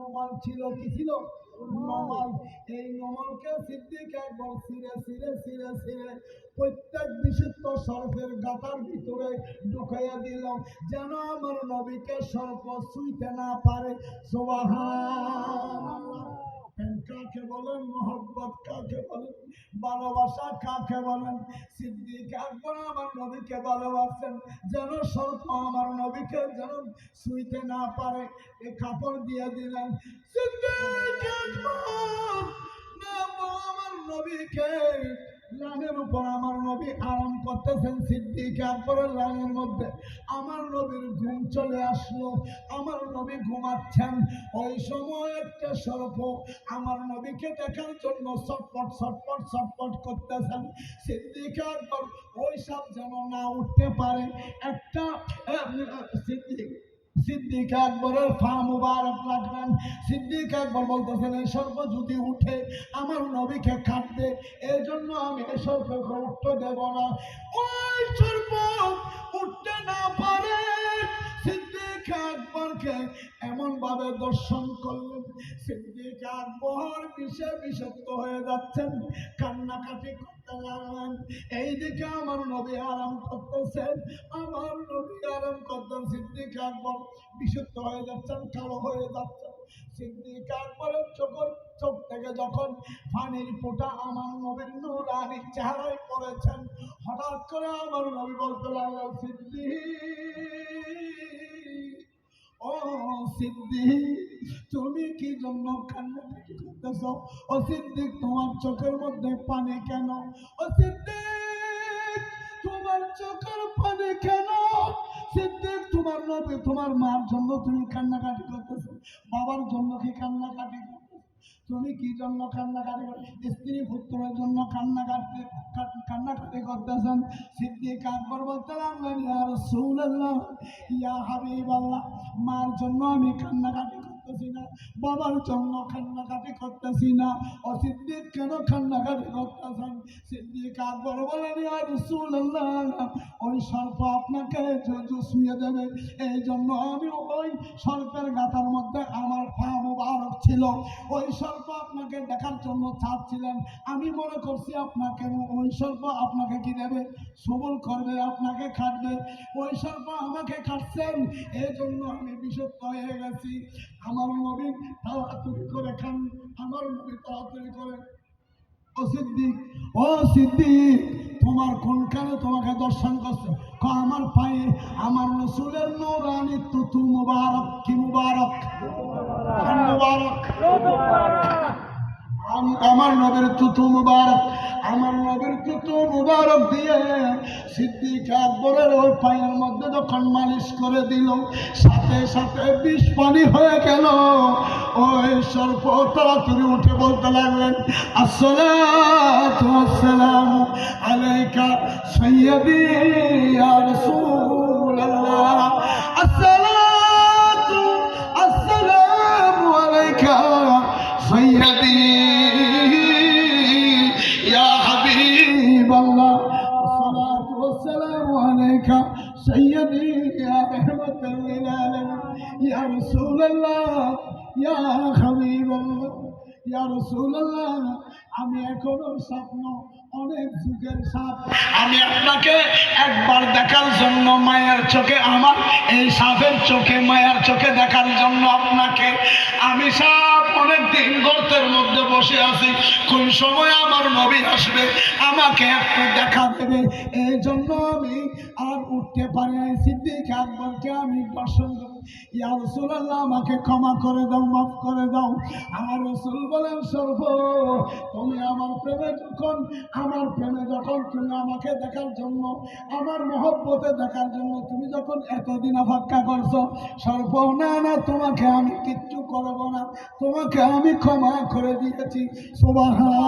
নমাল ছিল, কি ছিল? নমাল। এই নমালকে সিদ্দিক একবার ছিঁড়ে ছিঁড়ে ছিঁড়ে ছিঁড়ে প্রত্যেক বিশুদ্ধ সর্পের গাতার ভিতরে ঢুকাইয়া দিল, যেন আমার নবীকে সর্প ছুঁইতে না পারে। সুবহানাল্লাহ। কাকে বলেন মহব্বত, কাকে বলেন ভালোবাসা, কাকে বলেন? সিদ্দিক আকবর আমার নবীকে ভালোবাসেন, যেন সর্প আমার নবীকে যেন ছুঁইতে না পারে। এই কাপড় দিয়ে দিলেন। সিদ্দিক আকবর আমার নবীকে লানের উপর আমার নবী আরাম করতেছেন। সিদ্দিক আকবরের লানের মধ্যে আমার নবীর ঘুম চলে আসলো। আমার নবী ঘুমাচ্ছেন, ওই সময় একটা সর্প আমার নবীকে দেখার জন্য ছটফট ছটফট ছটফট করতেছেন। সিদ্দিক আকবর ওই সাপ যেন না উঠতে পারে। একটা সিদ্দিক আকবরের পা মুবারক রাখলেন। সিদ্দিক আকবর বলতেছেন, এই সর্প যদি উঠে আমার নবীকে কাটবে, এই জন্য আমি এই সর্পকে উঠতে দেব না। ওই সর্প উঠতে না পারে সিদ্দিক আকবরকে এমন ভাবে দর্শন করলেন, সিদ্দিক আকবর বিষে বিষাক্ত হয়ে যাচ্ছেন, কান্নাকাটি করতে লাগলেন। এইদিকে আমার নবী আরাম করতেছেন, আমার নবী আরাম করতেন, সিদ্দিক আকবর বিশুদ্ধ হয়ে যাচ্ছেন, কালো হয়ে যাচ্ছেন। সিদ্দিক আকবরের চোখ থেকে যখন পানির ফোঁটা আমার নবীর নূরানি চেহারায় পড়েছেন, হঠাৎ করে আমার নবী বলতে লাগলেন, সিদ্দিক, ও সিদ্দিক, তুমি কি জন্য কান্নাকাটি করতেছ? ও সিদ্দিক, তোমার চোখের মধ্যে পানি কেন? ও সিদ্দিক, তোমার চোখের পানি কেন? সিদ্দিক, তোমার নবী, তোমার মার জন্য তুমি কান্নাকাটি করতেছো, বাবার জন্য কি কান্নাকাটি করতেছো? তুমি কি জন্য কান্নাকাটি করছো? স্ত্রী পুত্রের জন্য কান্নাকাটি করতেছেন। সিদ্দিক আকবর বলতে লাগলেন, ইয়া রাসূলুল্লাহ, ইয়া হাবিবাল্লাহ, মার জন্য আমি কান্নাকাটি করতেছি না, বাবার জন্য কান্নাকাটি করতেছি না। ও সিদ্দিক, কেন কান্নাকাটি করতেছেন? সিদ্দিক আকবর বলেন, ইয়া রাসূলুল্লাহ, ওই সর্প আপনাকে শুয়ে দেবে, এই জন্য আমি ওই সর্পের গাতার মধ্যে আমার পা মুবারক ছিল, ওই সর্প আপনাকে দেখার জন্য চাচ্ছিলেন। আমি মনে করছি আপনাকে ওই সর্প আপনাকে কি দেবে? সবল করবে, আপনাকে খাটবে। ওই সর্প আমাকে খাটছেন, এই জন্য আমি বিষাক্ত হয়ে গেছি। আমার নবী তাড়াতাড়ি করে খান, আমার নবী তাড়াতাড়ি করে, ও সিদ্দিক, ও সিদ্দিক, তোমার কোনখানে তোমাকে দর্শন করছে? আমার পায়ে আমার রাসূলের নূরানি তুতু মুবারক। কি মুবারক? মুবারক। আমার নবীর তুতু মুবারক, আমার নবীর তুতু মুবারক দিয়ে সিদ্দিক আকবরের ওই পায়ের মধ্যে যখন মালিশ করে দিল, সাথে সাথে বিষ পানি হয়ে গেল। ওই সর্প তাড়াতাড়ি উঠে বলতে লাগলেন, আসসালাতু ওয়াসসালামু আলাইকা সাইয়্যিদি ইয়া রাসূলুল্লাহ, আসসালাতু আসসালামু আলাইকা সাইয়্যিদি ইয়া হাবিবাল্লাহ, আসসালাতু ওয়াসসালামু আলাইকা সাইয়্যিদি ইয়া রাহমাতাল লিল আলামিন, ইয়া রাসূলুল্লাহ, ইয়া হাবিবাল্লাহ, ইয়া রাসূলুল্লাহ, আমি এখনো স্বপ্ন, অনেক যুগের সাপ, আমি আপনাকে একবার দেখার জন্য মায়ের চোখে, আমার এই সাপের চোখে, মায়ের চোখে দেখার জন্য আপনাকে, আমি সাপ অনেক দিন গর্তের মধ্যে বসে আছি, কোন সময় আমার নবী আসবে, আমাকে একটু দেখা দেবে, এই জন্য আমি আর উঠতে পারি না। সিদ্দিক আকবরকে আমি দর্শন করি, ইয়া রাসূলুল্লাহ, আমাকে ক্ষমা করে দাও, মাফ করে দাও। আমার রাসূল বলেন, সর্ব, তুমি আমার প্রেমে যখন তুমি আমাকে দেখার জন্য, আমার মহব্বতে দেখার জন্য তুমি যখন এতদিন অপেক্ষা করছো, সর্ব, না না, তোমাকে আমি কিচ্ছু করব না, তোমাকে আমি ক্ষমা করে দিয়েছি। সুবহানাল্লাহ।